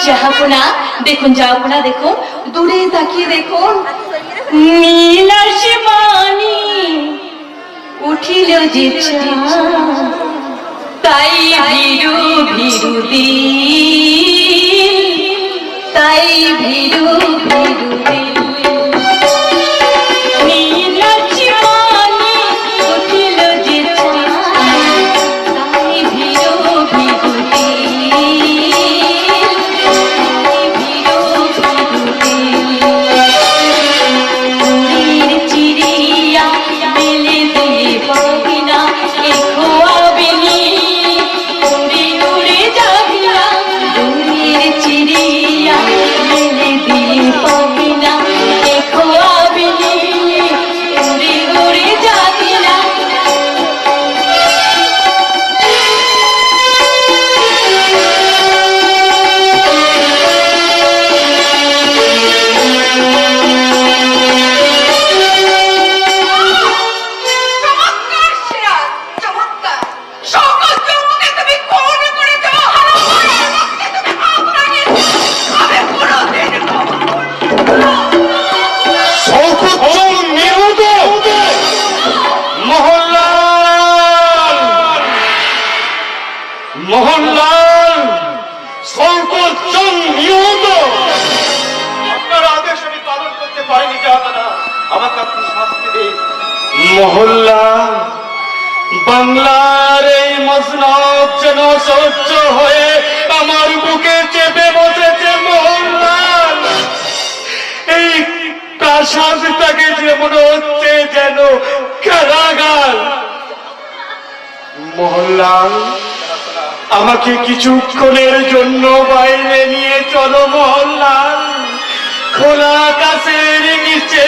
জাহাপনা দেখুন, জাহাপনা দেখুন, দূরে তাকিয়ে দেখুন, নীল আসমানি উঠিল যে চাঁদ, তাই ভীরু ভীরু দিন, তাই ভীরু ভীরু দিন। মোহনলাল, শওকতজন নিহত। আপনার আদেশ আমি পালন করতে পারিনি জাহাপনা, আমাকে আপনি শাস্তি দিন। মোহনলাল, বাংলার এই মজনব যেন সহ্য হয়ে আমার বুকে চেপে বসেছে। মোহনলাল, এই প্রাসাদটাকে যে মনে হচ্ছে যেন কারাগার। মোহনলাল, আমাকে কিছুক্ষণের জন্য বাইরে নিয়ে চলো। মোহনলাল, খোলা আকাশের নিচে